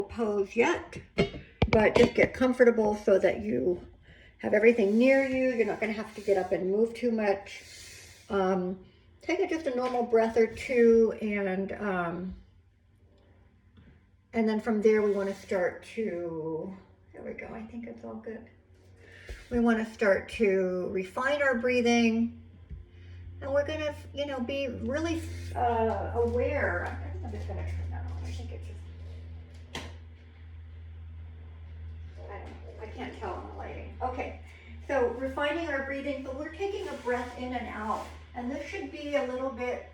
pose yet, but just get comfortable so that you have everything near you. You're not going to have to get up and move too much. Take just a normal breath or two, and then from there we want to start to, there we go, I think it's all good. We want to start to refine our breathing, and we're going to, be really aware. I'm just going to turn that on. I think it's just, I don't know, I can't tell on the lighting. Okay, so refining our breathing, but we're taking a breath in and out, and this should be a little bit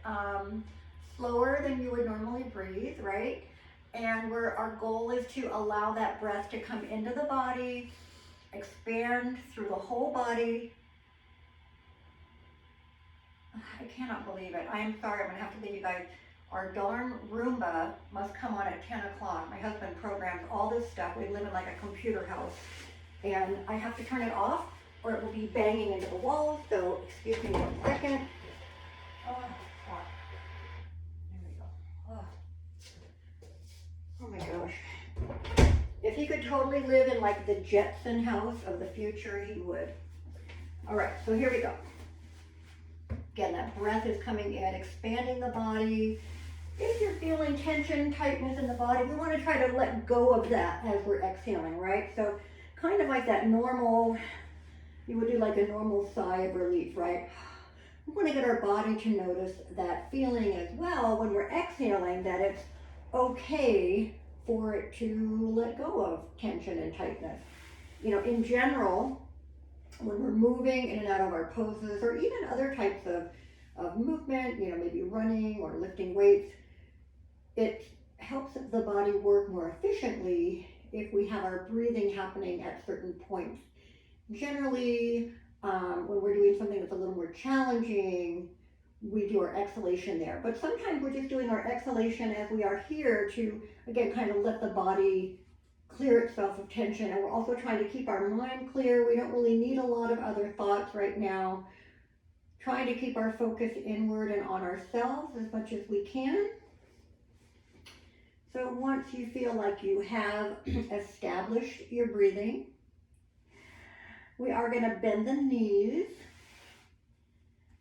slower than you would normally breathe, right? And our goal is to allow that breath to come into the body, expand through the whole body. I cannot believe it. I am sorry, I'm gonna have to leave you guys. Our darn Roomba must come on at 10 o'clock. My husband programs all this stuff. We live in like a computer house. And I have to turn it off or it will be banging into the walls. So excuse me 1 second. Oh, God. There we go. Oh my gosh. If he could totally live in like the Jetson house of the future, he would. All right, so here we go. Again, that breath is coming in, expanding the body. If you're feeling tension, tightness in the body, we want to try to let go of that as we're exhaling, right? So kind of like that normal, you would do like a normal sigh of relief, right? We want to get our body to notice that feeling as well when we're exhaling, that it's okay for it to let go of tension and tightness. In general, when we're moving in and out of our poses or even other types of movement, maybe running or lifting weights, it helps the body work more efficiently if we have our breathing happening at certain points. Generally, when we're doing something that's a little more challenging, we do our exhalation there. But sometimes we're just doing our exhalation as we are here to, again, kind of let the body clear itself of tension. And we're also trying to keep our mind clear. We don't really need a lot of other thoughts right now. Trying to keep our focus inward and on ourselves as much as we can. So once you feel like you have established your breathing, we are going to bend the knees.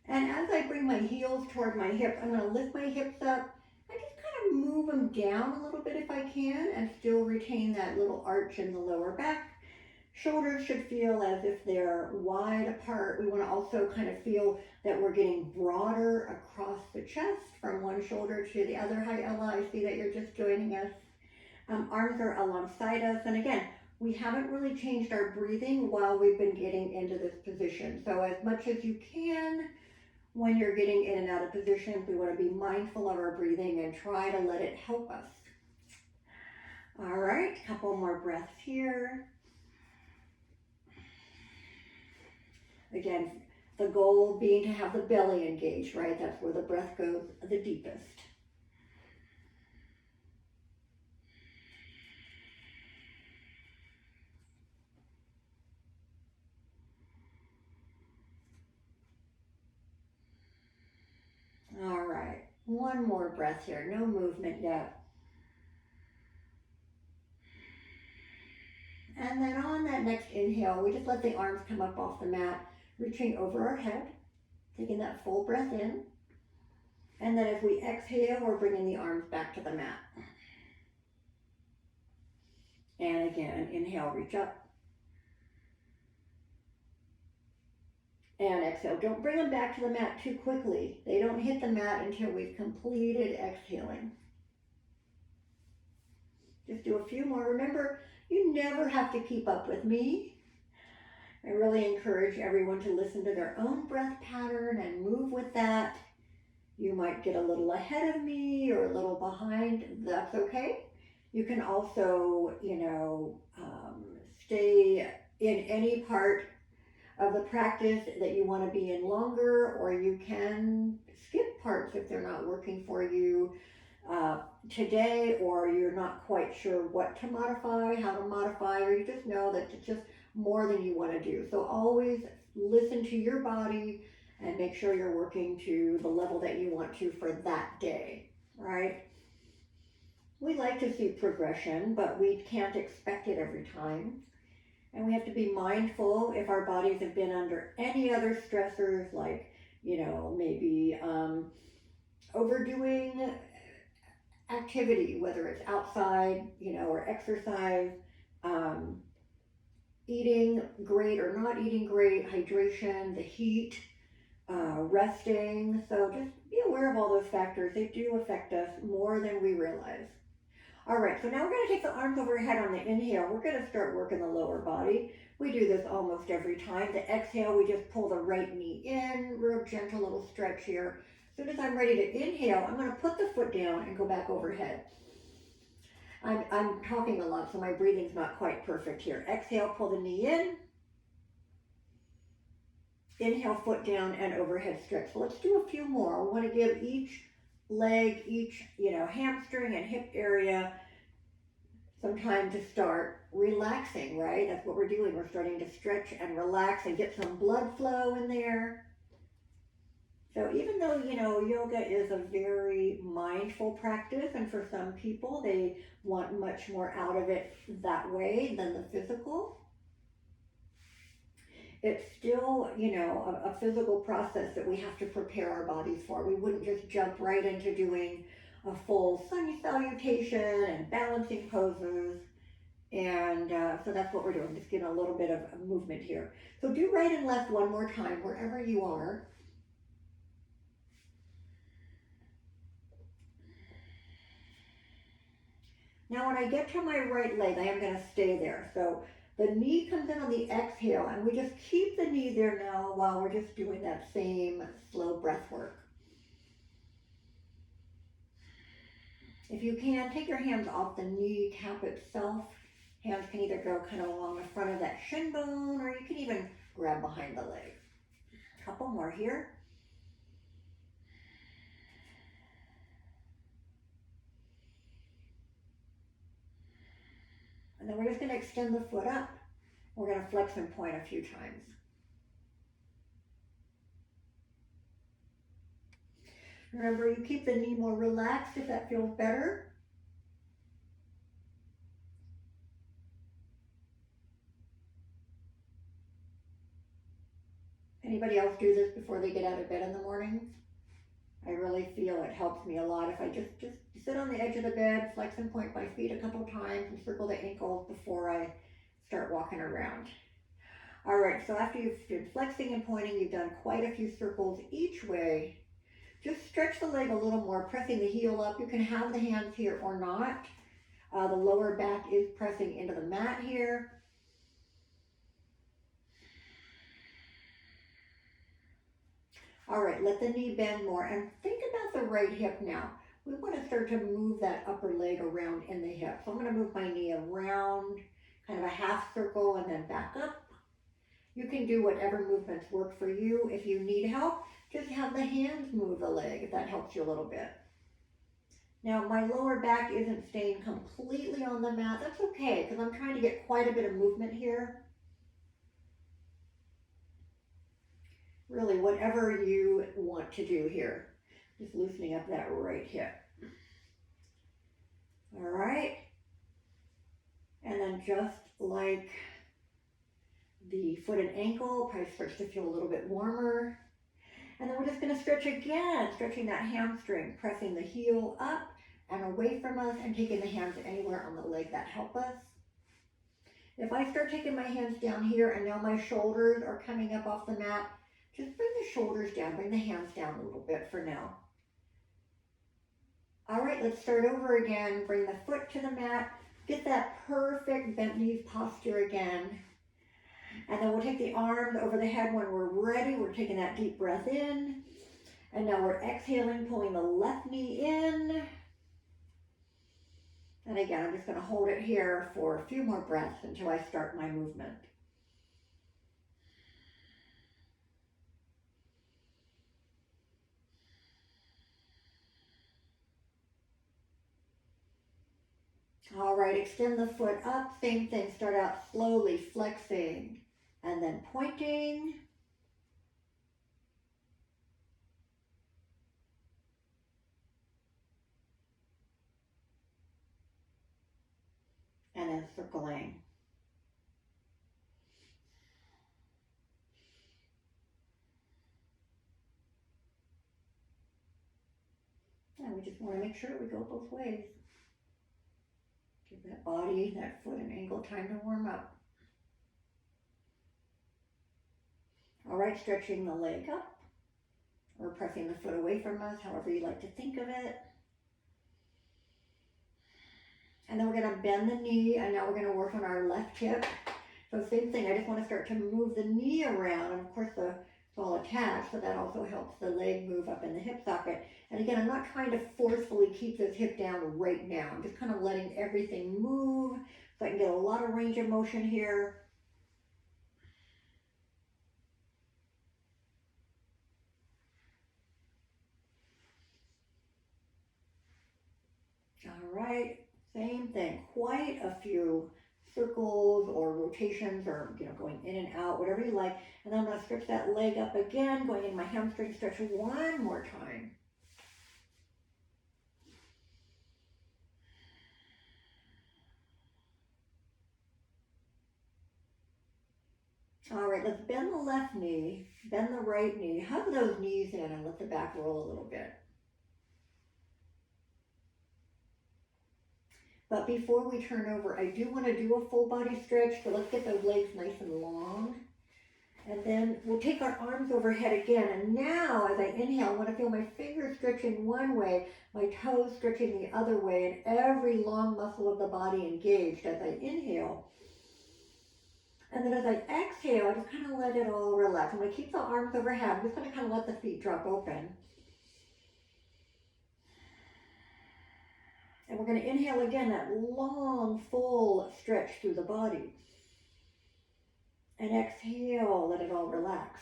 And as I bring my heels toward my hips, I'm going to lift my hips up. I just kind of move them down a little bit if I can and still retain that little arch in the lower back. Shoulders should feel as if they're wide apart. We want to also kind of feel that we're getting broader across the chest from one shoulder to the other. Hi Ella, I see that you're just joining us. Arms are alongside us. And again, we haven't really changed our breathing while we've been getting into this position. So as much as you can, when you're getting in and out of positions, we want to be mindful of our breathing and try to let it help us. All right, a couple more breaths here. Again, the goal being to have the belly engaged, right? That's where the breath goes the deepest. All right, one more breath here, no movement yet. And then on that next inhale, we just let the arms come up off the mat, reaching over our head, taking that full breath in. And then as we exhale, we're bringing the arms back to the mat. And again, inhale, reach up. And exhale. Don't bring them back to the mat too quickly. They don't hit the mat until we've completed exhaling. Just do a few more. Remember, you never have to keep up with me. I really encourage everyone to listen to their own breath pattern and move with that. You might get a little ahead of me or a little behind. That's okay. You can also, stay in any part of the practice that you want to be in longer, or you can skip parts if they're not working for you today, or you're not quite sure what to modify, how to modify, or you just know that it's just more than you want to do. So always listen to your body and make sure you're working to the level that you want to for that day, right? We like to see progression, but we can't expect it every time. And we have to be mindful if our bodies have been under any other stressors, like, maybe overdoing activity, whether it's outside, or exercise, um, eating great or not eating great, hydration, the heat, resting. So just be aware of all those factors. They do affect us more than we realize. All right, so now we're going to take the arms overhead on the inhale. We're going to start working the lower body. We do this almost every time. The exhale, we just pull the right knee in, real gentle little stretch here. As soon as I'm ready to inhale, I'm going to put the foot down and go back overhead. I'm talking a lot, so my breathing's not quite perfect here. Exhale, pull the knee in. Inhale, foot down and overhead stretch. So let's do a few more. We want to give each leg, each, hamstring and hip area some time to start relaxing, right? That's what we're doing. We're starting to stretch and relax and get some blood flow in there. So even though, yoga is a very mindful practice, and for some people, they want much more out of it that way than the physical, it's still, a physical process that we have to prepare our bodies for. We wouldn't just jump right into doing a full sun salutation and balancing poses. And so that's what we're doing, just getting a little bit of movement here. So do right and left one more time, wherever you are. Now when I get to my right leg, I am going to stay there. So the knee comes in on the exhale, and we just keep the knee there now while we're just doing that same slow breath work. If you can, take your hands off the kneecap itself. Hands can either go kind of along the front of that shin bone, or you can even grab behind the leg. A couple more here. And then we're just going to extend the foot up. We're going to flex and point a few times. Remember, you keep the knee more relaxed if that feels better. Anybody else do this before they get out of bed in the morning? I really feel it helps me a lot if I just sit on the edge of the bed, flex and point my feet a couple times, and circle the ankles before I start walking around. All right, so after you've been flexing and pointing, you've done quite a few circles each way. Just stretch the leg a little more, pressing the heel up. You can have the hands here or not. The lower back is pressing into the mat here. All right, let the knee bend more, and think about the right hip now. We want to start to move that upper leg around in the hip. So I'm going to move my knee around, kind of a half circle, and then back up. You can do whatever movements work for you. If you need help, just have the hands move the leg, if that helps you a little bit. Now, my lower back isn't staying completely on the mat. That's okay, because I'm trying to get quite a bit of movement here. Really, whatever you want to do here. Just loosening up that right hip. All right. And then just like the foot and ankle, probably starts to feel a little bit warmer. And then we're just going to stretch again, stretching that hamstring, pressing the heel up and away from us and taking the hands anywhere on the leg that help us. If I start taking my hands down here and now my shoulders are coming up off the mat, just bring the shoulders down, bring the hands down a little bit for now. All right, let's start over again. Bring the foot to the mat. Get that perfect bent knees posture again. And then we'll take the arms over the head when we're ready. We're taking that deep breath in. And now we're exhaling, pulling the left knee in. And again, I'm just going to hold it here for a few more breaths until I start my movement. All right, extend the foot up. Same thing, start out slowly flexing and then pointing. circling. And we just want to make sure we go both ways. Give that body, that foot and ankle time to warm up. All right, stretching the leg up or pressing the foot away from us, however you like to think of it. And then we're going to bend the knee, and now we're going to work on our left hip. So same thing, I just want to start to move the knee around, and of course it's all attached, so that also helps the leg move up in the hip socket. And again, I'm not trying to forcefully keep this hip down right now. I'm just kind of letting everything move so I can get a lot of range of motion here. All right, same thing, quite a few circles or rotations or, going in and out, whatever you like. And then I'm going to stretch that leg up again, going in my hamstring stretch one more time. All right, let's bend the left knee, bend the right knee, hug those knees in and let the back roll a little bit. But before we turn over, I do want to do a full body stretch, so let's get those legs nice and long. And then we'll take our arms overhead again. And now, as I inhale, I want to feel my fingers stretching one way, my toes stretching the other way, and every long muscle of the body engaged as I inhale. And then as I exhale, I just kind of let it all relax. I'm going to keep the arms overhead. I'm just going to kind of let the feet drop open. And we're going to inhale again, that long, full stretch through the body. And exhale, let it all relax.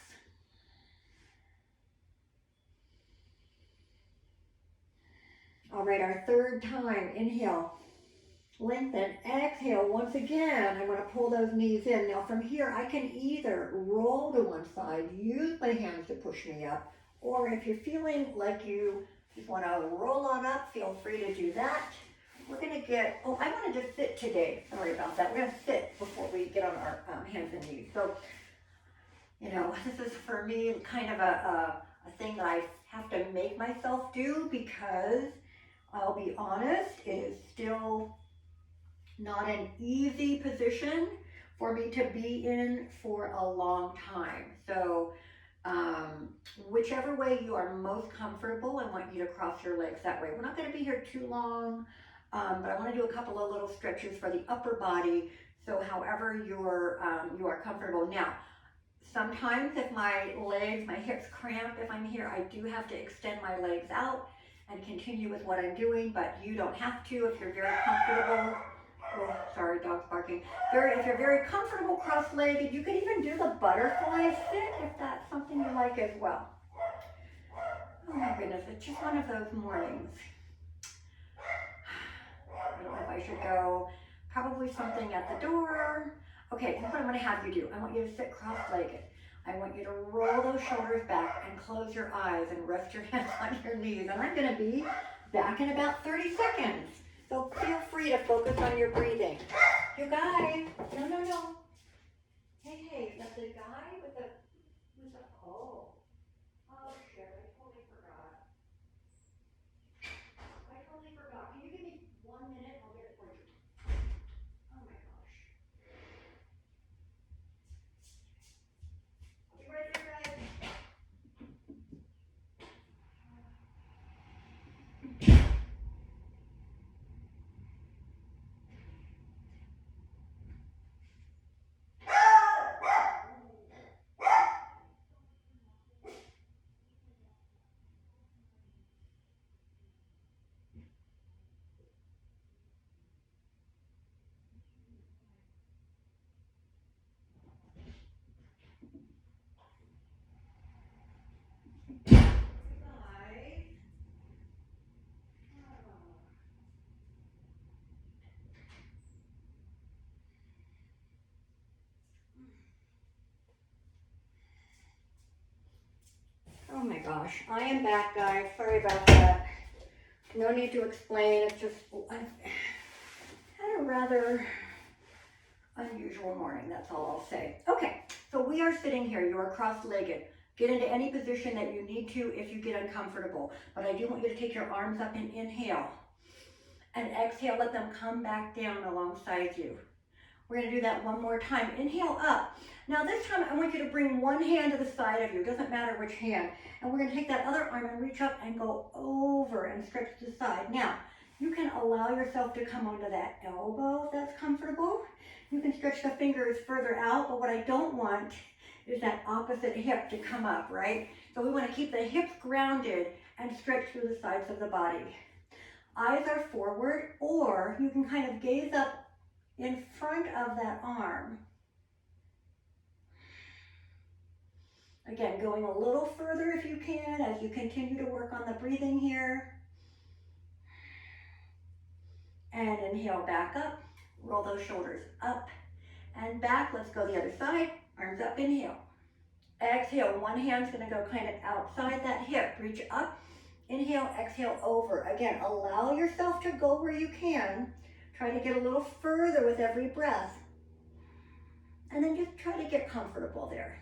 All right, our third time, inhale, lengthen, exhale. Once again, I'm going to pull those knees in. Now from here, I can either roll to one side, use my hands to push me up, or if you're feeling like you just want to roll on up, feel free to do that. We're going to get, I want to just sit today. Sorry about that. We're going to sit before we get on our hands and knees. So, this is for me kind of a thing that I have to make myself do, because I'll be honest, it is still not an easy position for me to be in for a long time. So whichever way you are most comfortable, I want you to cross your legs that way. We're not going to be here too long, but I want to do a couple of little stretches for the upper body. So however you are comfortable. Now, sometimes if my legs, my hips cramp, if I'm here, I do have to extend my legs out and continue with what I'm doing, but you don't have to if you're very comfortable. Oh, sorry, dog's barking. If you're very comfortable cross-legged, you can even do the butterfly sit if that's something you like as well. Oh my goodness, it's just one of those mornings. I don't know if I should go. Probably something at the door. Okay, here's what I'm going to have you do. I want you to sit cross-legged. I want you to roll those shoulders back and close your eyes and rest your hands on your knees. And I'm going to be back in about 30 seconds. So feel free to focus on your breathing. You guys, no. Hey, that's the guy with the, oh shit, I totally forgot. Can you give me 1 minute? I'll get it for you. Oh my gosh. I'll be right there, guys. Oh my gosh, I am back, guys. Sorry about that. No need to explain. It's just, I had a rather unusual morning, that's all I'll say. Okay, so we are sitting here, you are cross-legged. Get into any position that you need to if you get uncomfortable. But I do want you to take your arms up and inhale. And exhale, let them come back down alongside you. We're gonna do that one more time. Inhale up. Now this time I want you to bring one hand to the side of you, it doesn't matter which hand. And we're gonna take that other arm and reach up and go over and stretch to the side. Now, you can allow yourself to come onto that elbow if that's comfortable. You can stretch the fingers further out, but what I don't want is that opposite hip to come up, right? So we wanna keep the hips grounded and stretch through the sides of the body. Eyes are forward, or you can kind of gaze up in front of that arm. Again, going a little further if you can as you continue to work on the breathing here. And inhale back up, roll those shoulders up and back. Let's go the other side, arms up, inhale. Exhale, one hand's gonna go kind of outside that hip, reach up, inhale, exhale, over. Again, allow yourself to go where you can. Try to get a little further with every breath. And then just try to get comfortable there.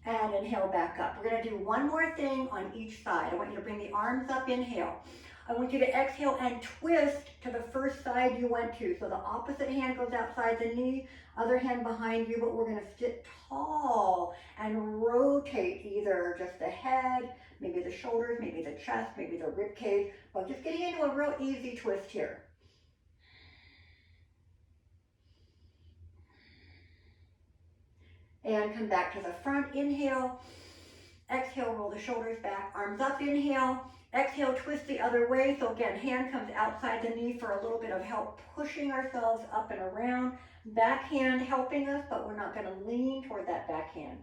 And inhale back up. We're gonna do one more thing on each side. I want you to bring the arms up, inhale. I want you to exhale and twist to the first side you went to. So the opposite hand goes outside the knee, other hand behind you, but we're gonna sit tall and rotate either just the head, maybe the shoulders, maybe the chest, maybe the rib cage, but just getting into a real easy twist here. And come back to the front, inhale, exhale, roll the shoulders back, arms up, inhale, exhale, twist the other way. So again, hand comes outside the knee for a little bit of help pushing ourselves up and around. Back hand helping us, but we're not gonna lean toward that back hand.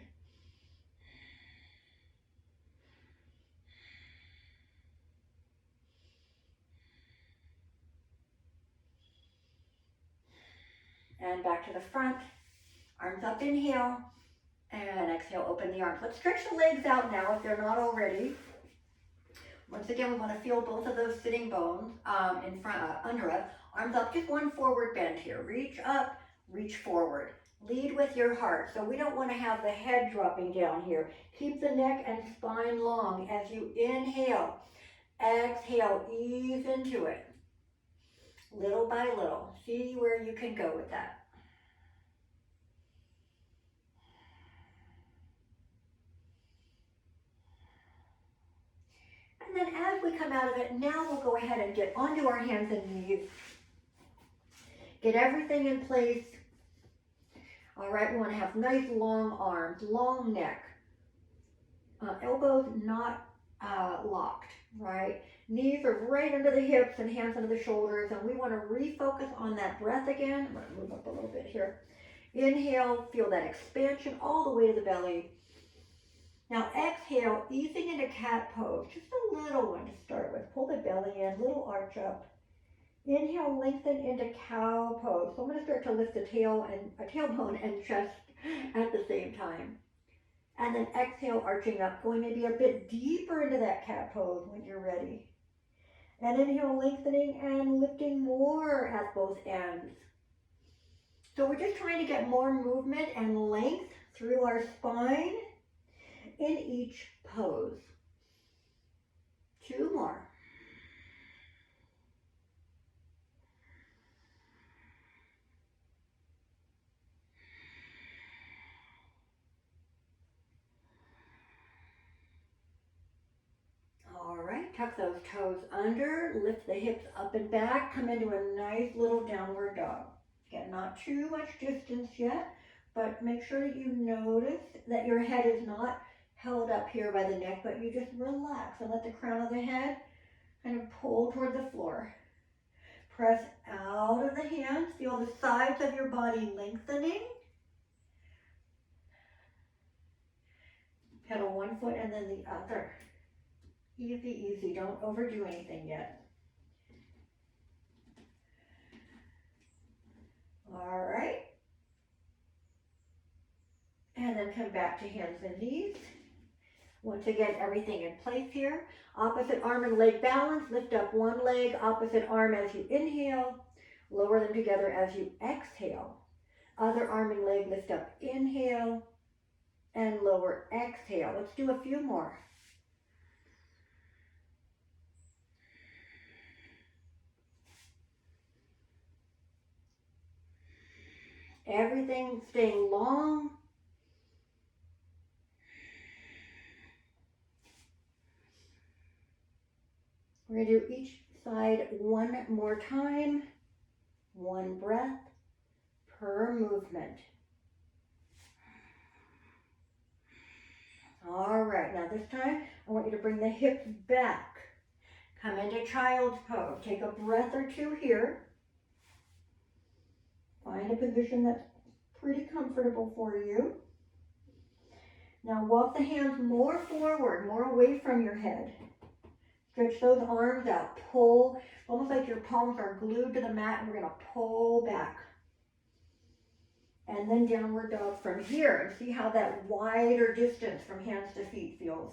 And back to the front, arms up, inhale, and exhale, open the arms. Let's stretch the legs out now if they're not already. Once again, we want to feel both of those sitting bones in front, under us. Arms up, just one forward bend here. Reach up, reach forward. Lead with your heart. So we don't want to have the head dropping down here. Keep the neck and spine long as you inhale. Exhale, ease into it. Little by little. See where you can go with that. And then as we come out of it, now we'll go ahead and get onto our hands and knees. Get everything in place. All right, we want to have nice long arms, long neck. Elbows not locked, right? Knees are right under the hips and hands under the shoulders. And we want to refocus on that breath again. I'm going to move up a little bit here. Inhale, feel that expansion all the way to the belly. Now exhale, easing into cat pose, just a little one to start with. Pull the belly in, little arch up. Inhale, lengthen into cow pose. So I'm going to start to lift the tail and tailbone and chest at the same time. And then exhale, arching up, going maybe a bit deeper into that cat pose when you're ready. And inhale, lengthening and lifting more at both ends. So we're just trying to get more movement and length through our spine in each pose. 2 more. All right, tuck those toes under, lift the hips up and back, come into a nice little downward dog. Again, not too much distance yet, but make sure that you notice that your head is not held up here by the neck, but you just relax and let the crown of the head kind of pull toward the floor. Press out of the hands, feel the sides of your body lengthening. Pedal one foot and then the other. Easy, easy, don't overdo anything yet. All right. And then come back to hands and knees. Once again, everything in place here. Opposite arm and leg balance. Lift up one leg, opposite arm as you inhale. Lower them together as you exhale. Other arm and leg lift up, inhale, and lower, exhale. Let's do a few more. Everything staying long. We're going to do each side one more time. One breath per movement. All right, now this time I want you to bring the hips back. Come into child's pose. Take a breath or two here. Find a position that's pretty comfortable for you. Now walk the hands more forward, more away from your head. Stretch those arms out. Pull, almost like your palms are glued to the mat, and we're going to pull back. And then downward dog from here. And see how that wider distance from hands to feet feels.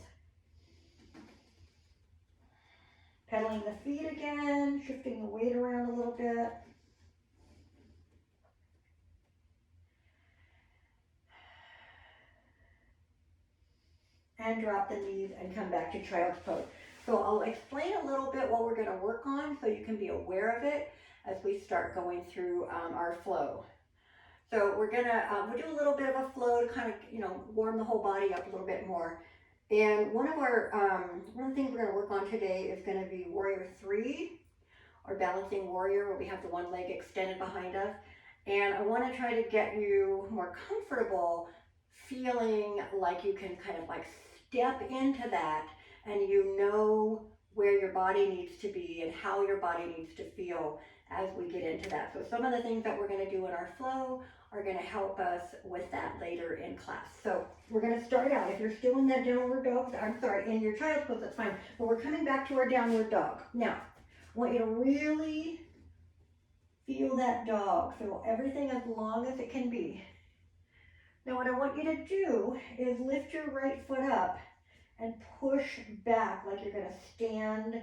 Pedaling the feet again, shifting the weight around a little bit. And drop the knees and come back to child's pose. So I'll explain a little bit what we're going to work on so you can be aware of it as we start going through our flow. So we're going to we'll do a little bit of a flow to kind of, warm the whole body up a little bit more. And one of the things we're going to work on today is going to be Warrior 3, or Balancing Warrior, where we have the one leg extended behind us. And I want to try to get you more comfortable feeling like you can kind of like step into that, and you know where your body needs to be and how your body needs to feel as we get into that. So some of the things that we're going to do in our flow are going to help us with that later in class. So we're going to start out, if you're still in that downward dog, in your child's pose, that's fine. But we're coming back to our downward dog. Now, I want you to really feel that dog. Feel everything as long as it can be. Now what I want you to do is lift your right foot up and push back like you're going to stand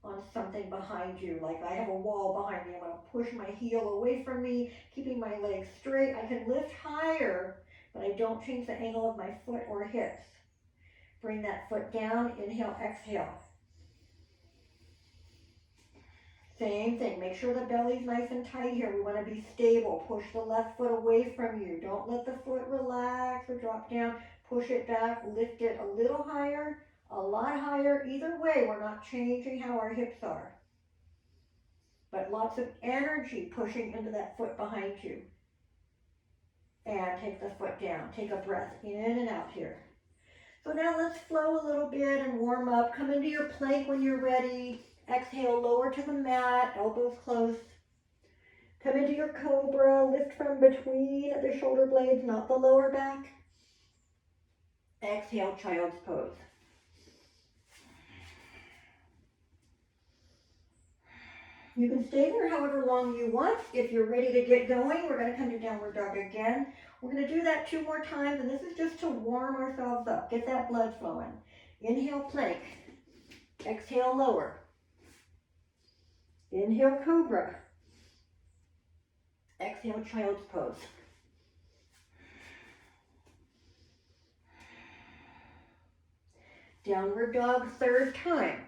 on something behind you. Like I have a wall behind me. I'm going to push my heel away from me, keeping my legs straight. I can lift higher, but I don't change the angle of my foot or hips. Bring that foot down, inhale, exhale. Same thing, make sure the belly's nice and tight here. We want to be stable. Push the left foot away from you. Don't let the foot relax or drop down. Push it back, lift it a little higher, a lot higher. Either way, we're not changing how our hips are. But lots of energy pushing into that foot behind you. And take the foot down. Take a breath in and out here. So now let's flow a little bit and warm up. Come into your plank when you're ready. Exhale, lower to the mat, elbows close. Come into your cobra, lift from between the shoulder blades, not the lower back. Exhale, child's pose. You can stay there however long you want. If you're ready to get going, we're going to come to downward dog again. We're going to do that 2 more times, and this is just to warm ourselves up, get that blood flowing. Inhale, plank. Exhale, lower. Inhale, cobra. Exhale, child's pose. Downward dog, 3rd time.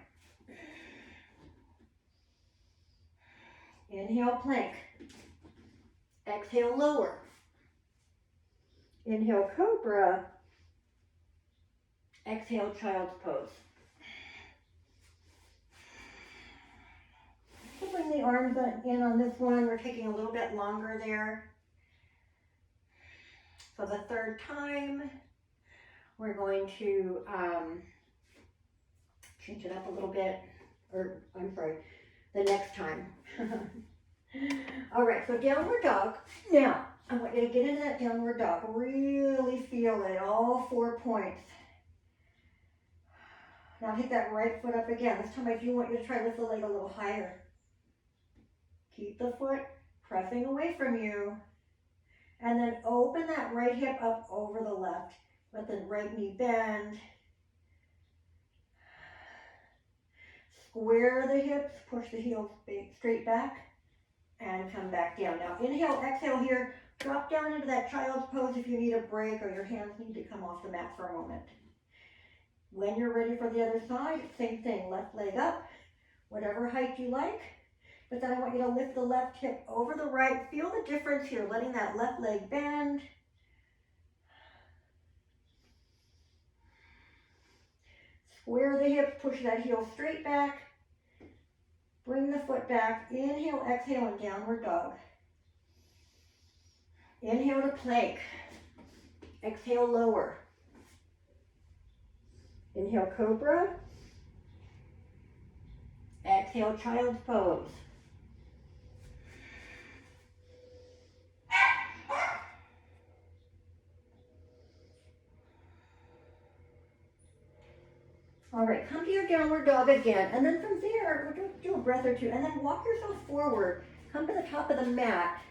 Inhale, plank. Exhale, lower. Inhale, cobra. Exhale, child's pose. Bring the arms in on this one. We're taking a little bit longer there. So the 3rd time, we're going to change it up a little bit. The next time. All right, so downward dog. Now, I want you to get into that downward dog. Really feel it, all 4 points. Now take that right foot up again. This time I do want you to try to lift the leg a little higher. Keep the foot pressing away from you. And then open that right hip up over the left. Let the right knee bend. Square the hips, push the heels straight back, and come back down. Now inhale, exhale here, drop down into that child's pose if you need a break or your hands need to come off the mat for a moment. When you're ready for the other side, same thing, left leg up, whatever height you like. But then I want you to lift the left hip over the right. Feel the difference here, letting that left leg bend. Square the hips, push that heel straight back. Bring the foot back. Inhale, exhale, and downward dog. Inhale to plank. Exhale, lower. Inhale, cobra. Exhale, child's pose. All right, come to your downward dog again, and then from there, we'll do a breath or two, and then walk yourself forward. Come to the top of the mat,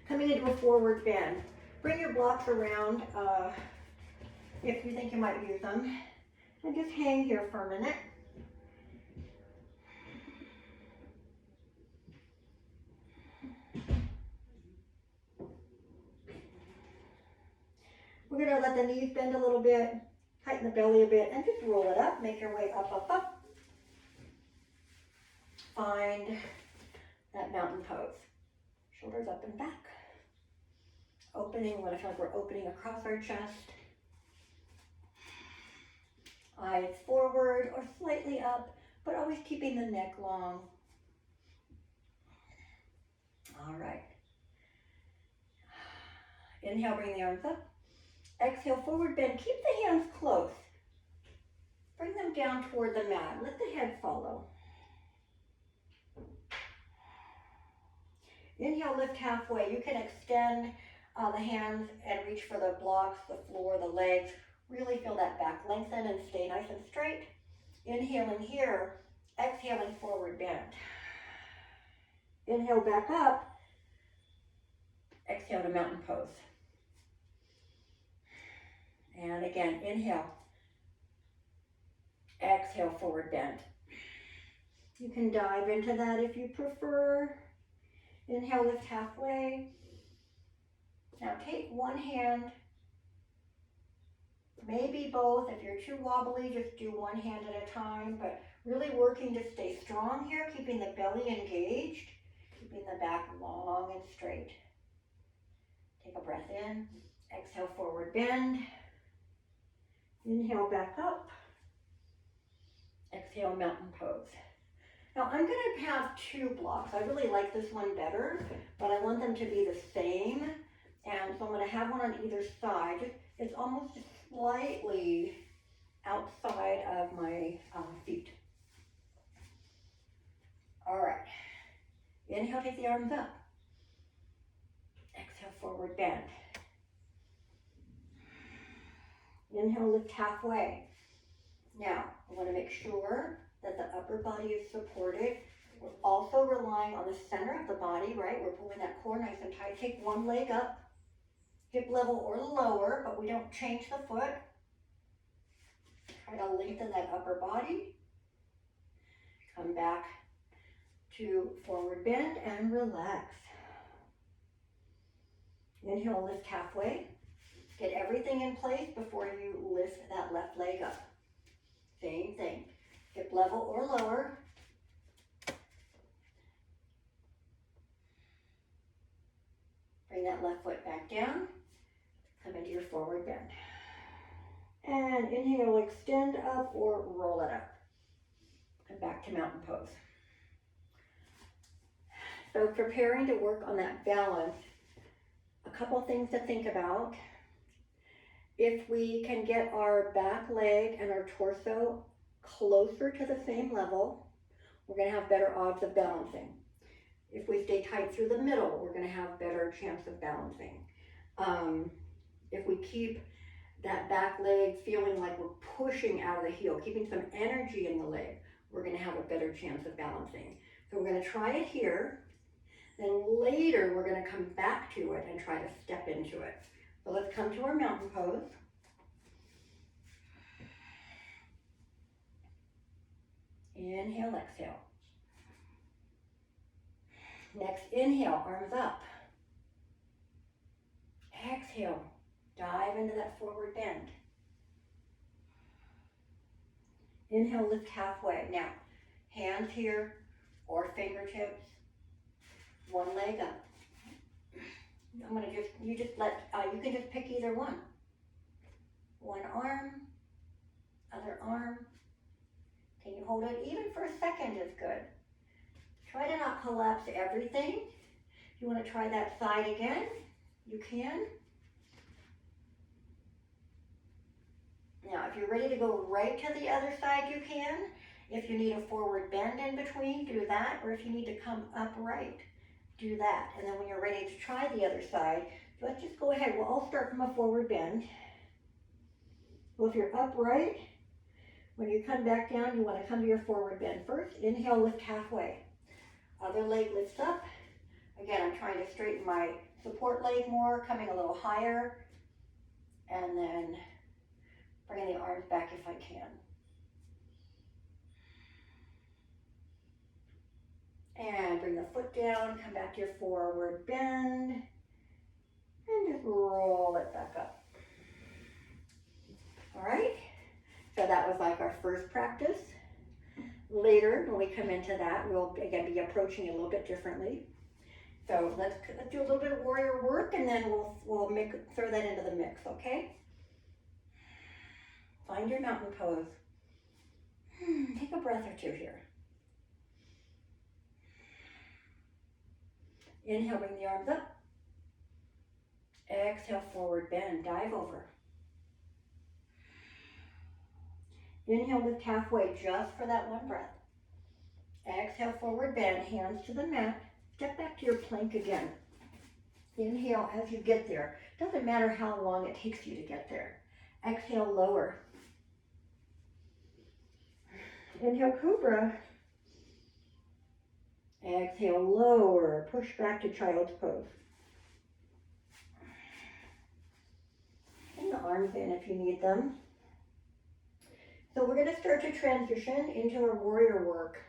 coming into a forward bend. Bring your blocks around if you think you might use them, and just hang here for a minute. We're gonna let the knees bend a little bit, tighten the belly a bit, and just roll it up. Make your way up, up, up. Find that mountain pose. Shoulders up and back. Opening, what I feel like we're opening across our chest. Eyes forward or slightly up, but always keeping the neck long. All right. Inhale, bring the arms up. Exhale, forward bend. Keep the hands close. Bring them down toward the mat. Let the head follow. Inhale, lift halfway. You can extend the hands and reach for the blocks, the floor, the legs. Really feel that back lengthen and stay nice and straight. Inhaling here, exhaling forward bend. Inhale back up. Exhale to mountain pose. And again, inhale. Exhale, forward bend. You can dive into that if you prefer. Inhale, lift halfway. Now take one hand, maybe both. If you're too wobbly, just do one hand at a time, but really working to stay strong here, keeping the belly engaged, keeping the back long and straight. Take a breath in, exhale, forward bend. Inhale, back up. Exhale, mountain pose. Now I'm gonna have two blocks. I really like this one better, but I want them to be the same. And so I'm gonna have one on either side. It's almost just slightly outside of my feet. All right, inhale, take the arms up. Exhale, forward bend. Inhale, lift halfway. Now, I want to make sure that the upper body is supported. We're also relying on the center of the body, right? We're pulling that core nice and tight. Take one leg up, hip level or lower, but we don't change the foot. Try to lengthen that upper body. Come back to forward bend and relax. Inhale, lift halfway. Get everything in place before you lift that left leg up. Same thing, hip level or lower. Bring that left foot back down. Come into your forward bend. And inhale, extend up or roll it up. And back to mountain pose. So preparing to work on that balance, a couple things to think about. If we can get our back leg and our torso closer to the same level, we're going to have better odds of balancing. If we stay tight through the middle, we're going to have better chance of balancing. If we keep that back leg feeling like we're pushing out of the heel, keeping some energy in the leg, we're going to have a better chance of balancing. So we're going to try it here. Then later, we're going to come back to it and try to step into it. So let's come to our mountain pose. Inhale, exhale. Next inhale, arms up. Exhale, dive into that forward bend. Inhale, lift halfway. Now, hands here or fingertips, one leg up. I'm gonna you can just pick either one. One arm, other arm. Can you hold it even for a second is good. Try to not collapse everything. If you want to try that side again, you can. Now, if you're ready to go right to the other side, you can. If you need a forward bend in between, do that. Or if you need to come upright, do that. And then when you're ready to try the other side, let's just go ahead. We'll all start from a forward bend. Well, if you're upright, when you come back down, you want to come to your forward bend first. Inhale, lift halfway. Other leg lifts up. Again, I'm trying to straighten my support leg more, coming a little higher. And then bringing the arms back if I can. And bring the foot down, come back to your forward bend. And just roll it back up. All right, so that was like our first practice. Later, when we come into that, we'll again be approaching it a little bit differently. So let's do a little bit of warrior work, and then we'll throw that into the mix, okay? Find your mountain pose. Take a breath or two here. Inhale, bring the arms up. Exhale, forward bend, dive over. Inhale, lift halfway just for that one breath. Exhale, forward bend, hands to the mat. Step back to your plank again. Inhale as you get there. Doesn't matter how long it takes you to get there. Exhale, lower. Inhale, cobra. Exhale, lower. Push back to child's pose. And the arms in if you need them. So we're going to start to transition into our warrior work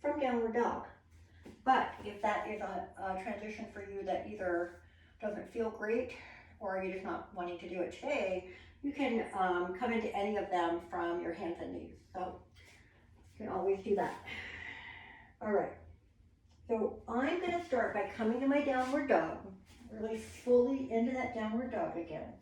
from downward dog. But if that is a transition for you that either doesn't feel great or you're just not wanting to do it today, you can come into any of them from your hands and knees. So you can always do that. All right. So I'm going to start by coming to my downward dog, really fully into that downward dog again.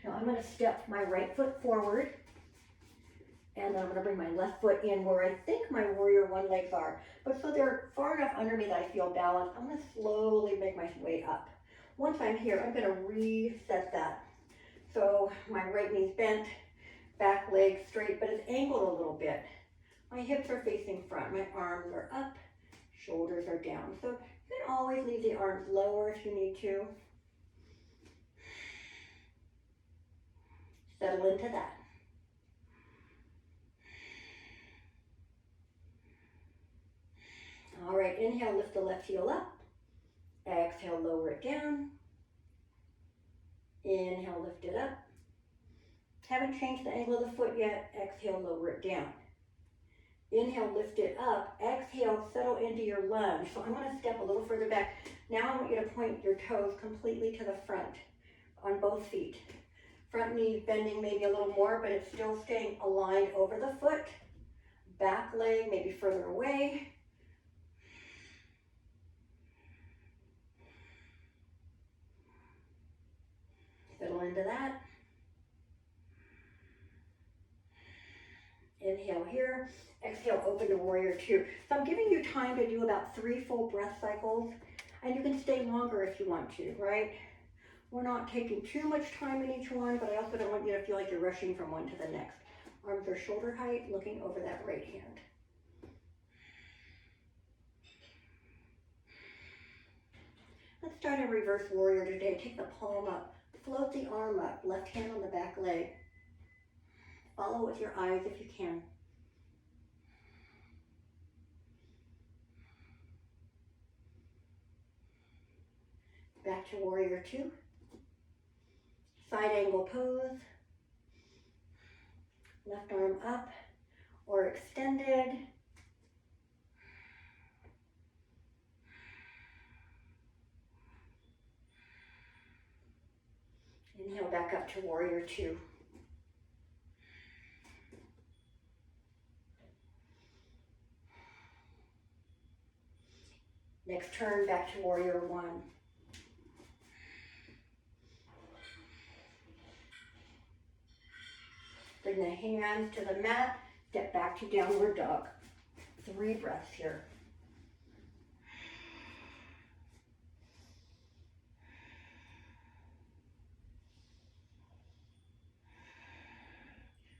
Now I'm going to step my right foot forward, and then I'm going to bring my left foot in where I think my warrior one legs are. But so they're far enough under me that I feel balanced, I'm going to slowly make my way up. Once I'm here, I'm going to reset that. So my right knee's bent, back leg straight, but it's angled a little bit. My hips are facing front, my arms are up, shoulders are down. So you can always leave the arms lower if you need to. Settle into that. All right, inhale, lift the left heel up. Exhale, lower it down. Inhale, lift it up. Haven't changed the angle of the foot yet. Exhale, lower it down. Inhale, lift it up. Exhale, settle into your lunge. So I'm going to step a little further back. Now I want you to point your toes completely to the front on both feet. Front knee bending maybe a little more, but it's still staying aligned over the foot. Back leg maybe further away. Settle into that. Inhale here. Exhale, open to warrior two. So I'm giving you time to do about 3 full breath cycles, and you can stay longer if you want to, right? We're not taking too much time in each one, but I also don't want you to feel like you're rushing from one to the next. Arms are shoulder height, looking over that right hand. Let's start in reverse warrior today. Take the palm up, float the arm up, left hand on the back leg. Follow with your eyes if you can. Back to warrior two. Side angle pose. Left arm up or extended. Inhale back up to warrior two. Next turn back to warrior one. Bring the hands to the mat, step back to downward dog. 3 breaths here.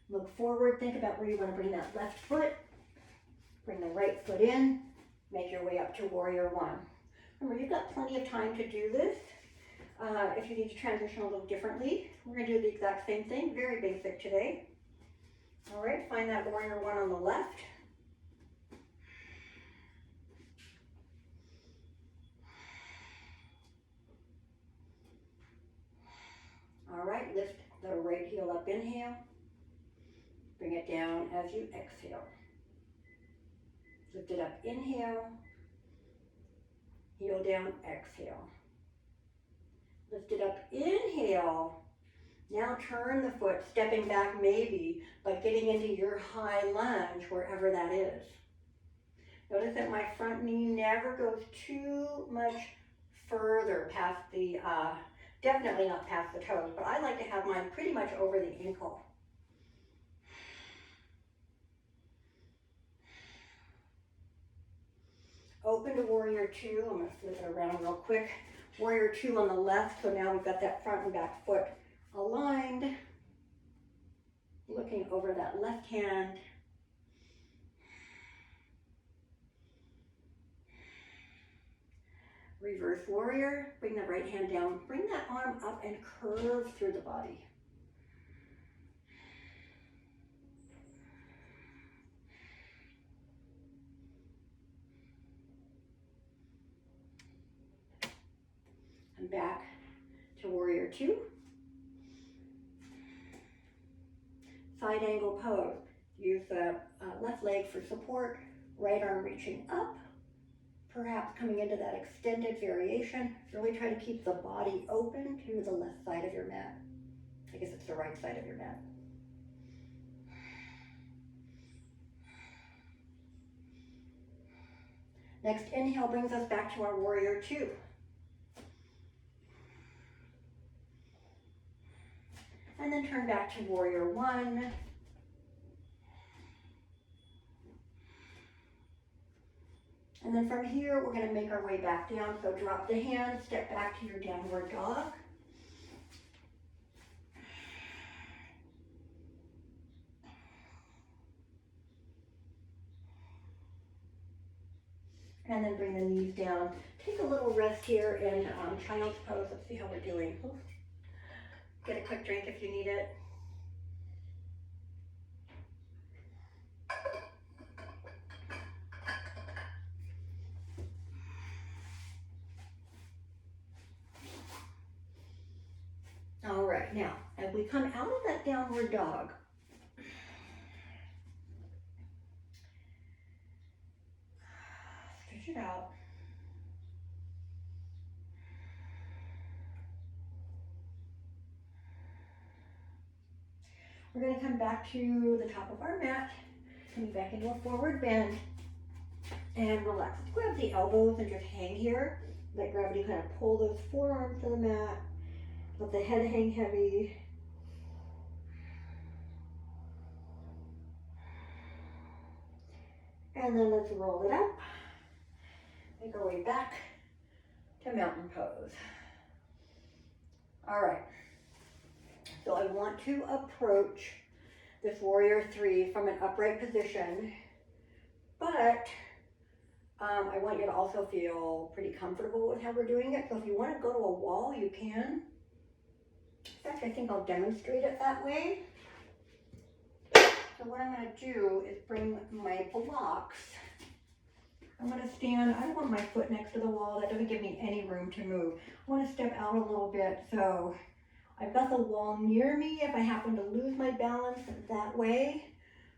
Look forward, think about where you want to bring that left foot. Bring the right foot in, make your way up to warrior one. Remember, you've got plenty of time to do this. If you need to transition a little differently, we're going to do the exact same thing, very basic today. All right, find that warrior one on the left. All right, lift the right heel up, inhale. Bring it down as you exhale. Lift it up, inhale. Heel down, exhale. Lift it up, inhale. Now turn the foot, stepping back maybe, but getting into your high lunge, wherever that is. Notice that my front knee never goes too much further past the, definitely not past the toes, but I like to have mine pretty much over the ankle. Open to warrior two. I'm going to flip it around real quick. Warrior two on the left, so now we've got that front and back foot aligned. Looking over that left hand. Reverse warrior, bring the right hand down, bring that arm up and curve through the body. And back to warrior two. Side angle pose. Use the left leg for support, right arm reaching up, perhaps coming into that extended variation. Really try to keep the body open to the left side of your mat. I guess it's the right side of your mat. Next inhale brings us back to our warrior two. And then turn back to warrior one. And then from here, we're going to make our way back down. So drop the hands, step back to your downward dog. And then bring the knees down. Take a little rest here in child's pose. Let's see how we're doing. Get a quick drink if you need it. All right, now, as we come out of that downward dog, stretch it out. We're going to come back to the top of our mat, coming back into a forward bend, and relax. Grab the elbows and just hang here. Let gravity kind of pull those forearms to the mat. Let the head hang heavy. And then let's roll it up. Make our way back to mountain pose. All right. So I want to approach this warrior three from an upright position, but I want you to also feel pretty comfortable with how we're doing it. So if you want to go to a wall, you can. In fact, I think I'll demonstrate it that way. So what I'm going to do is bring my blocks I'm gonna stand, I don't want my foot next to the wall. That doesn't give me any room to move. I wanna step out a little bit, so I've got the wall near me if I happen to lose my balance that way,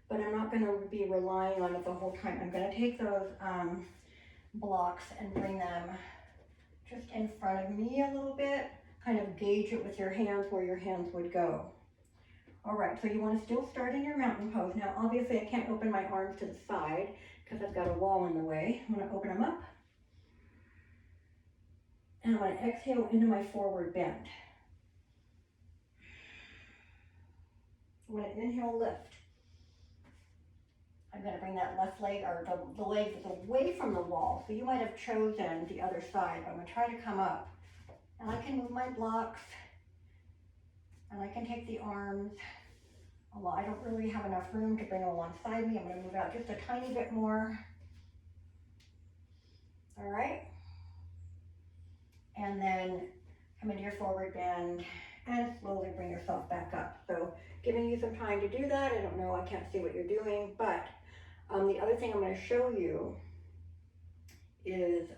but I'm not gonna be relying on it the whole time. I'm gonna take those blocks and bring them just in front of me a little bit, kind of gauge it with your hands where your hands would go. All right, so you want to still start in your mountain pose. Now, obviously I can't open my arms to the side because I've got a wall in the way. I'm gonna open them up. And I'm gonna exhale into my forward bend. I'm gonna inhale, lift. I'm gonna bring that left leg, or the leg that's away from the wall. So you might have chosen the other side, but I'm gonna try to come up. And I can move my blocks, and I can take the arms. Although I don't really have enough room to bring them alongside me, I'm gonna move out just a tiny bit more. All right. And then come into your forward bend and slowly bring yourself back up. So giving you some time to do that. I don't know, I can't see what you're doing, but the other thing I'm going to show you is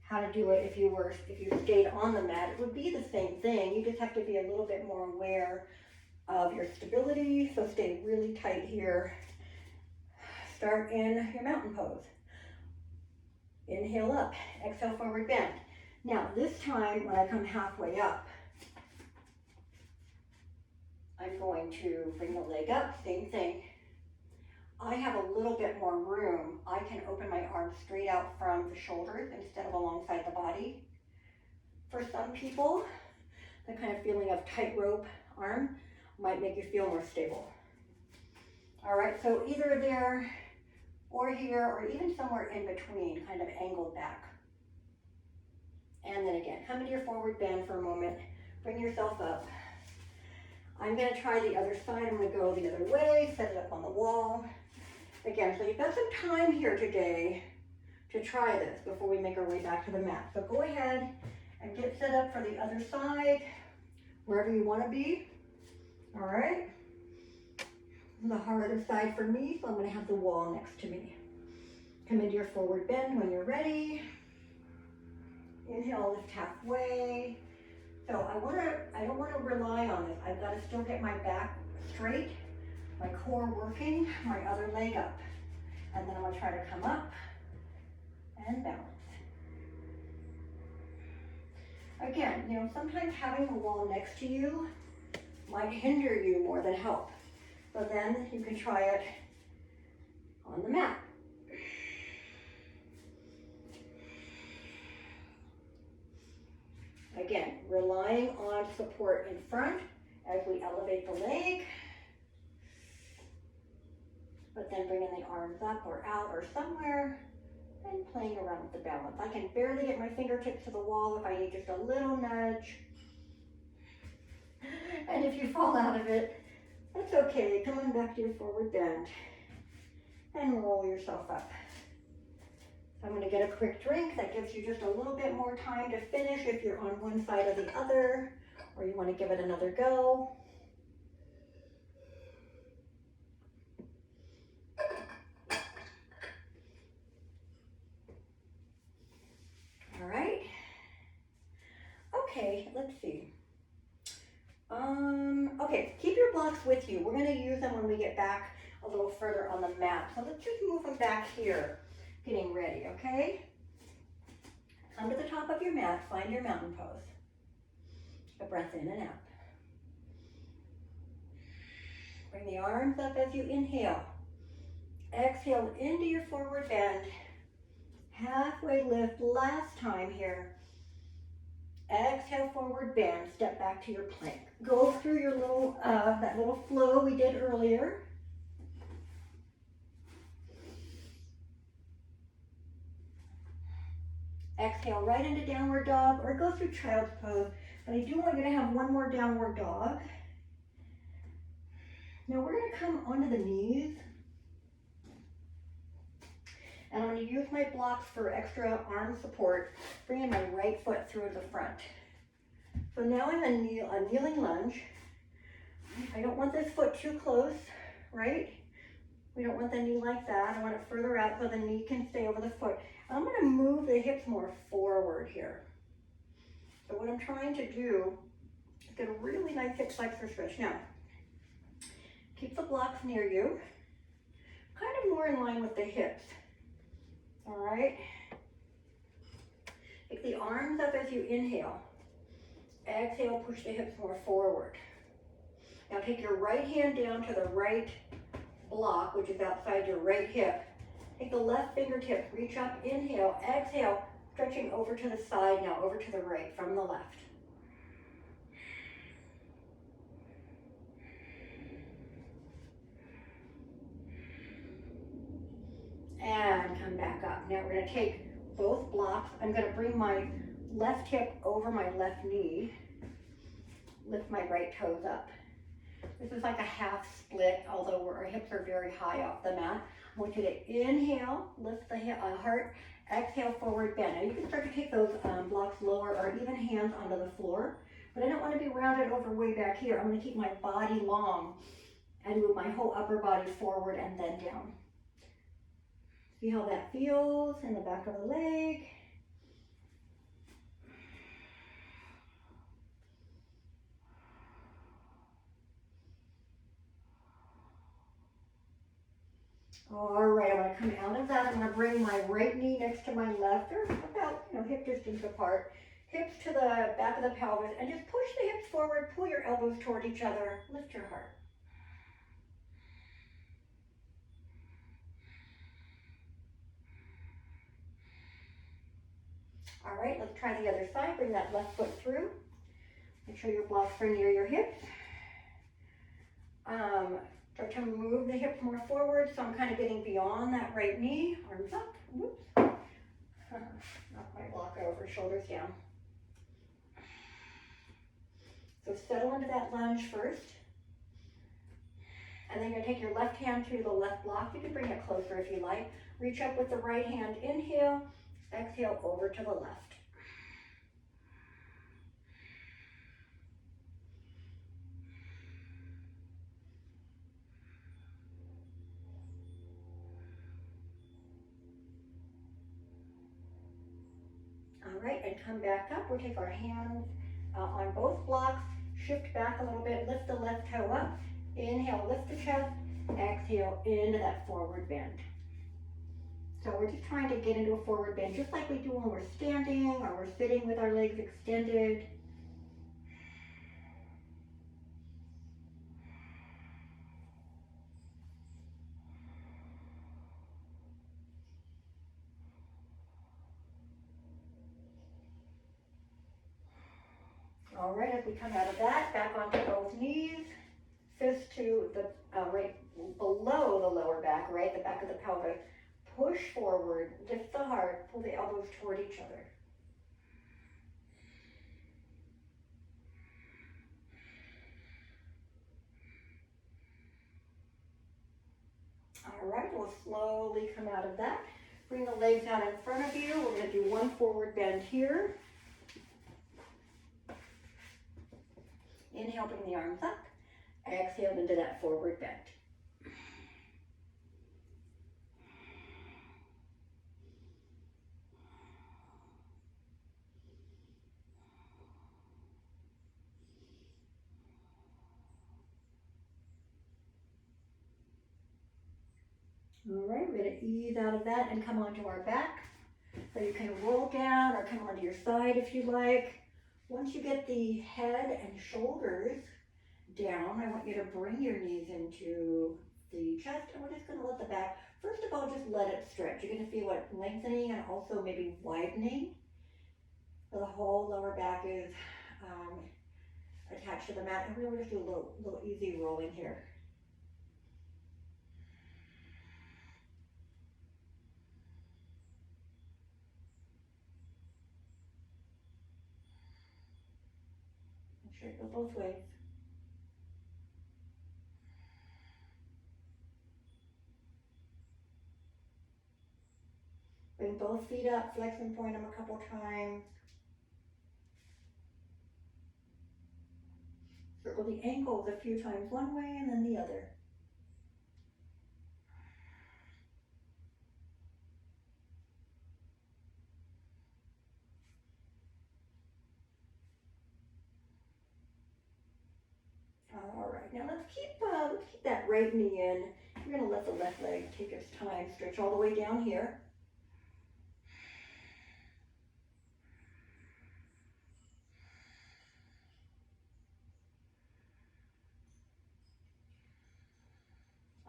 how to do it if you stayed on the mat. It would be the same thing. You just have to be a little bit more aware of your stability. So stay really tight here. Start in your mountain pose. Inhale up, exhale forward bend. Now this time when I come halfway up, I'm going to bring the leg up, same thing. I have a little bit more room. I can open my arms straight out from the shoulders instead of alongside the body. For some people, the kind of feeling of tightrope arm might make you feel more stable. All right, so either there or here, or even somewhere in between, kind of angled back. And then again, come into your forward bend for a moment, bring yourself up. I'm gonna try the other side. I'm gonna go the other way, set it up on the wall. Again, so you've got some time here today to try this before we make our way back to the mat. So go ahead and get set up for the other side, wherever you wanna be, all right? The harder side for me, so I'm gonna have the wall next to me. Come into your forward bend when you're ready. Inhale, lift halfway. So I don't wanna rely on this. I've gotta still get my back straight, my core working, my other leg up. And then I'm gonna try to come up and balance. Again, you know, sometimes having the wall next to you might hinder you more than help. So then you can try it on the mat. Again, relying on support in front as we elevate the leg, but then bringing the arms up or out or somewhere and playing around with the balance. I can barely get my fingertips to the wall if I need just a little nudge. And if you fall out of it, that's okay. Come on back to your forward bend and roll yourself up. So I'm going to get a quick drink. That gives you just a little bit more time to finish if you're on one side or the other, or you want to give it another go. All right. Okay, let's see. Okay, keep your blocks with you. We're going to use them when we get back a little further on the mat. So let's just move them back here, getting ready, okay? Come to the top of your mat, find your mountain pose. Take a breath in and out. Bring the arms up as you inhale. Exhale into your forward bend. Halfway lift, last time here. Exhale, forward bend, step back to your plank. Go through your little, that little flow we did earlier. Exhale right into downward dog, or go through child's pose. But I do want you to have one more downward dog. Now we're gonna come onto the knees. And I'm going to use my blocks for extra arm support, bringing my right foot through the front. So now I'm in a kneeling lunge. I don't want this foot too close, right? We don't want the knee like that. I want it further out so the knee can stay over the foot. I'm gonna move the hips more forward here. So what I'm trying to do is get a really nice hip flexor stretch. Now, keep the blocks near you, kind of more in line with the hips. All right? Take the arms up as you inhale. Exhale, push the hips more forward. Now take your right hand down to the right block, which is outside your right hip. Take the left fingertip, reach up, inhale, exhale, stretching over to the side now, over to the right from the left. And come back up. Now we're going to take both blocks. I'm going to bring my left hip over my left knee. Lift my right toes up. This is like a half split, although our hips are very high off the mat. I want you to inhale, lift the heart, exhale, forward bend. Now you can start to take those blocks lower or even hands onto the floor, but I don't want to be rounded over way back here. I'm going to keep my body long and move my whole upper body forward and then down. See how that feels in the back of the leg. All right, I'm going to come out of that. I'm going to bring my right knee next to my left, or about hip distance apart. Hips to the back of the pelvis, and just push the hips forward. Pull your elbows toward each other. Lift your heart. All right, let's try the other side. Bring that left foot through. Make sure your blocks are near your hips. Start to move the hips more forward, so I'm kind of getting beyond that right knee. Arms up. Whoops. Knock my block over, shoulders down. So settle into that lunge first. And then you're going to take your left hand through the left block. You can bring it closer if you like. Reach up with the right hand. Inhale. Exhale over to the left. All right, and come back up. We'll take our hands on both blocks. Shift back a little bit. Lift the left toe up. Inhale, lift the chest. Exhale into that forward bend. So we're just trying to get into a forward bend, just like we do when we're standing or we're sitting with our legs extended. All right, as we come out of that, back onto both knees, fists to the right below the lower back, right, the back of the pelvis. Push forward, lift the heart, pull the elbows toward each other. All right, we'll slowly come out of that. Bring the legs out in front of you. We're going to do one forward bend here. Inhale, bring the arms up. Exhale into that forward bend. All right, we're going to ease out of that and come onto our back. So you can roll down or come onto your side if you like. Once you get the head and shoulders down, I want you to bring your knees into the chest, and we're just going to let the back, first of all, just let it stretch. You're going to feel it lengthening and also maybe widening. So the whole lower back is attached to the mat, and we'll just do a little easy rolling here. Make sure it goes both ways. Bring both feet up, flex and point them a couple times. Circle the ankles a few times one way and then the other. right, now let's keep that right knee in. We're gonna let the left leg take its time. Stretch all the way down here.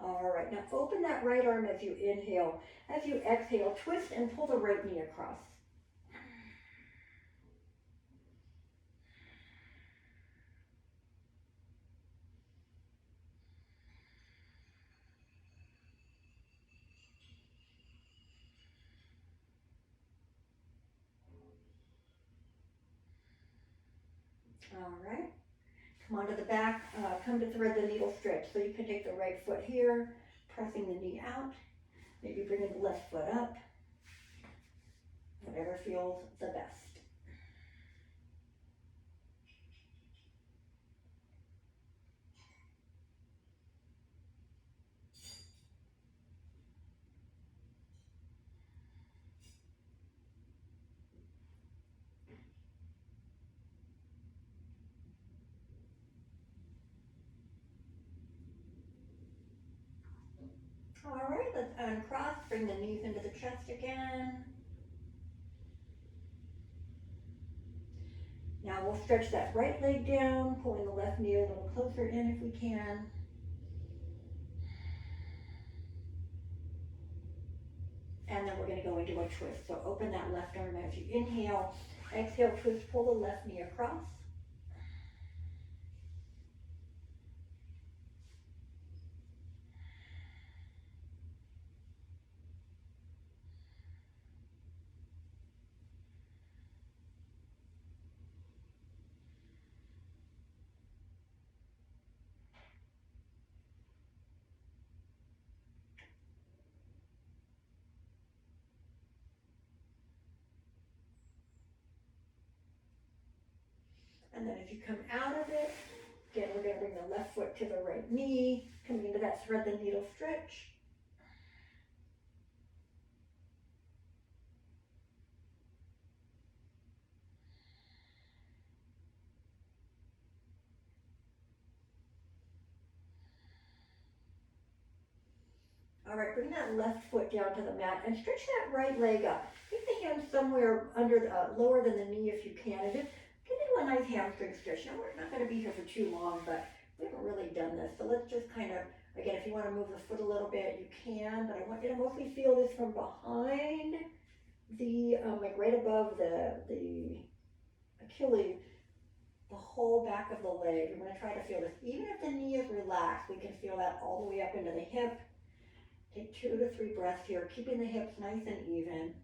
All right, now open that right arm as you inhale. As you exhale, twist and pull the right knee across. All right, come onto the back, come to thread the needle stretch. So you can take the right foot here, pressing the knee out, maybe bringing the left foot up, whatever feels the best. All right, let's uncross, bring the knees into the chest again. Now we'll stretch that right leg down, pulling the left knee a little closer in if we can. And then we're gonna go into a twist. So open that left arm as you inhale. Exhale, twist, pull the left knee across. And then as you come out of it, again, we're gonna bring the left foot to the right knee, coming into that thread the needle stretch. All right, bring that left foot down to the mat and stretch that right leg up. Keep the hands somewhere under the, lower than the knee if you can, and just get into a nice hamstring stretch. Now, we're not gonna be here for too long, but we haven't really done this. So let's just kind of, again, if you wanna move the foot a little bit, you can, but I want you to mostly feel this from behind the, like right above the Achilles, the whole back of the leg. You're gonna try to feel this. Even if the knee is relaxed, we can feel that all the way up into the hip. Take 2 to 3 breaths here, keeping the hips nice and even.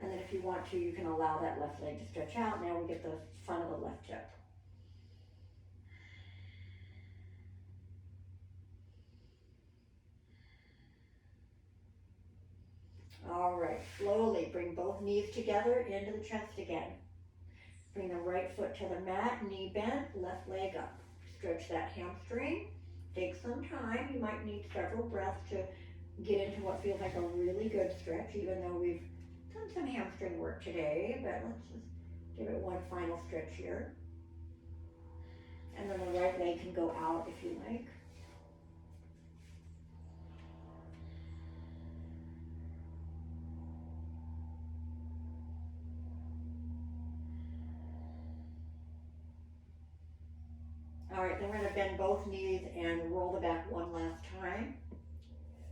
And then if you want to, you can allow that left leg to stretch out. Now we get the front of the left hip. All right, slowly bring both knees together into the chest again. Bring the right foot to the mat, knee bent, left leg up. Stretch that hamstring. Take some time. You might need several breaths to get into what feels like a really good stretch, even though we've done some hamstring work today, but let's just give it one final stretch here. And then the right leg can go out if you like. All right, then we're gonna bend both knees and roll the back one last time.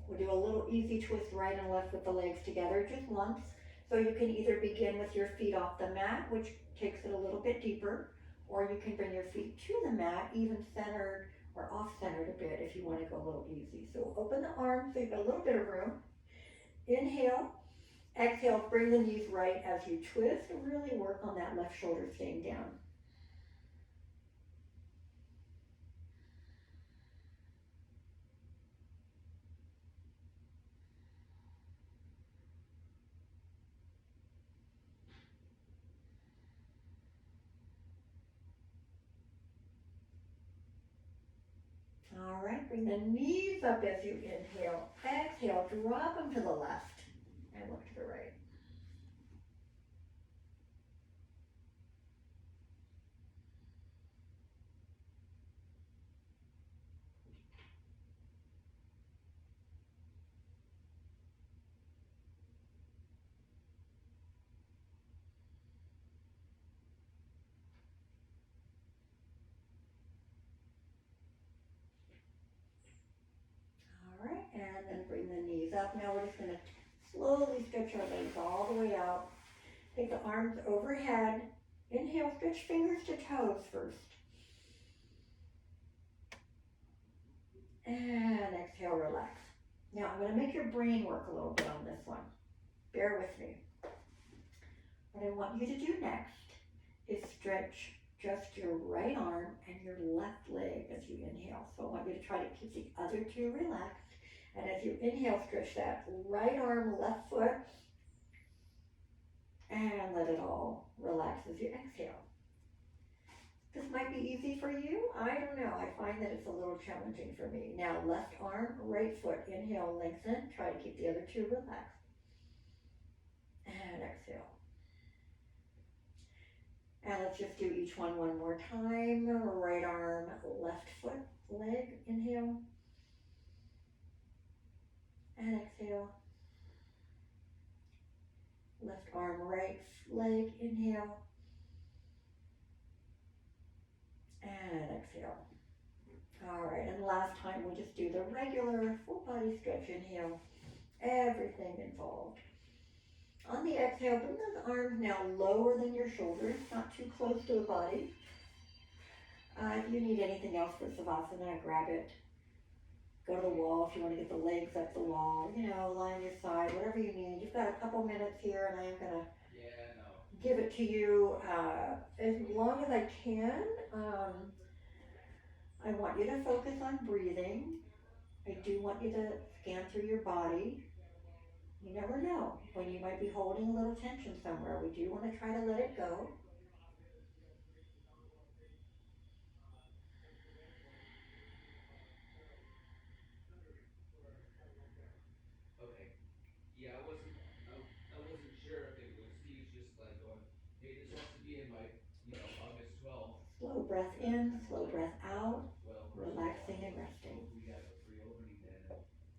We'll do a little easy twist right and left with the legs together, just once. So you can either begin with your feet off the mat, which takes it a little bit deeper, or you can bring your feet to the mat, even centered or off centered a bit if you wanna go a little easy. So open the arms so you've got a little bit of room. Inhale, exhale, bring the knees right as you twist and really work on that left shoulder staying down. All right, bring the knees up as you inhale. Exhale, drop them to the left and look to the right. up. Now we're just gonna slowly stretch our legs all the way out. Take the arms overhead. Inhale, stretch fingers to toes first. And exhale, relax. Now I'm gonna make your brain work a little bit on this one. Bear with me. What I want you to do next is stretch just your right arm and your left leg as you inhale. So I want you to try to keep the other two relaxed. And as you inhale, stretch that right arm, left foot, and let it all relax as you exhale. This might be easy for you. I don't know. I find that it's a little challenging for me. Now, left arm, right foot. Inhale, lengthen. Try to keep the other two relaxed. And exhale. And let's just do each one more time. Right arm, left foot, leg. Inhale. And exhale. Left arm, right leg. Inhale. And exhale. All right, and last time we'll just do the regular full body stretch. Inhale, everything involved. On the exhale, bring those arms now lower than your shoulders, not too close to the body. If you need anything else for Savasana, grab it. Go to the wall if you want to get the legs up the wall, lie on your side, whatever you need. You've got a couple minutes here, and I am going to give it to you as long as I can. I want you to focus on breathing. I do want you to scan through your body. You never know when you might be holding a little tension somewhere. We do want to try to let it go. Okay. Yeah, I wasn't sure if it was he's just like going, hey, this has to be in by, August 12th. Slow breath in, slow breath out, Well, relaxing and resting. we have a free opening then.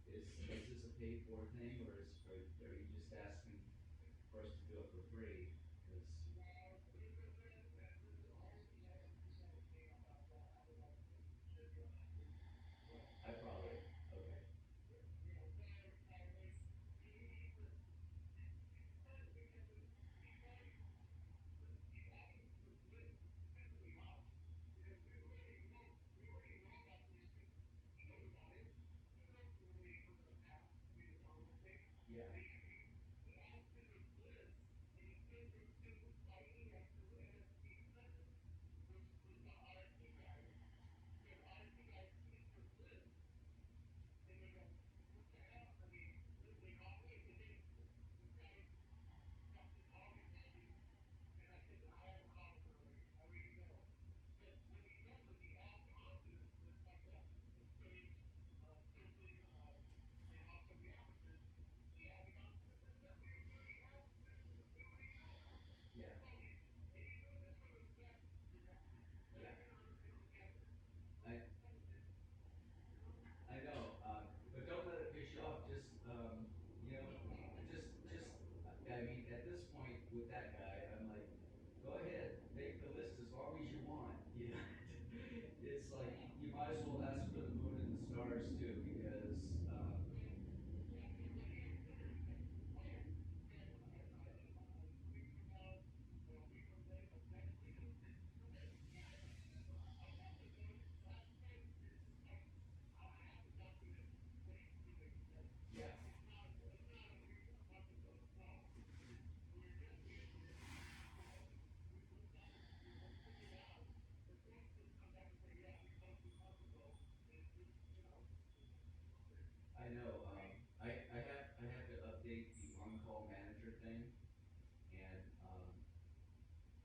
Is this a paid for thing, or are you just asking for us to do it for free? 'Cause I probably, okay. Yeah, yeah, yeah. I I know, but don't let it piss you off. You know, I mean, at this point with that guy, I'm like, go ahead, make the list as long as you want. It's like you might as well ask for the moon and the stars too, because yeah, I know. I had to update the on-call manager thing, and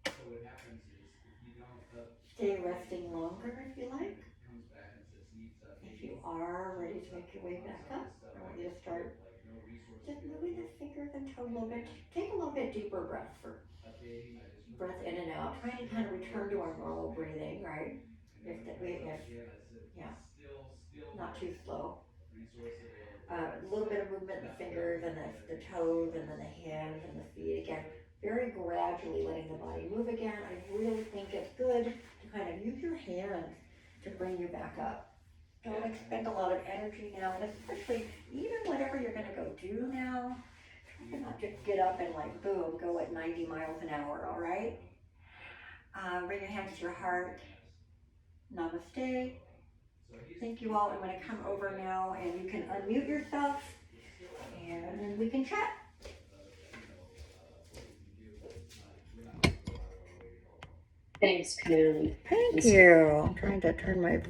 so what happens is if you don't Stay update resting longer if you then like. it comes back and says needs If you updating. are ready to So make your way on back some of up, this stuff, I I want you to get start told like no resource just moving the available, fingers and toe a little and bit. then Take a little bit deeper breath for updating, I just breath in and out, trying to kind of return to our normal breathing, right? And then when it comes up again, I said, Yeah. still Not no too slow. resource available. A little bit of movement in the fingers and the toes and then the hands and the feet again. Very gradually letting the body move again. I really think it's good to kind of use your hands to bring you back up. Don't expend a lot of energy now, and especially even whatever you're gonna go do now, try not just get up and like boom, go at 90 miles an hour, all right? Bring your hands to your heart. Namaste. Thank you all. I'm gonna come over now and you can unmute yourself and then we can chat. Thanks, Karen. Thank you. I'm trying to turn my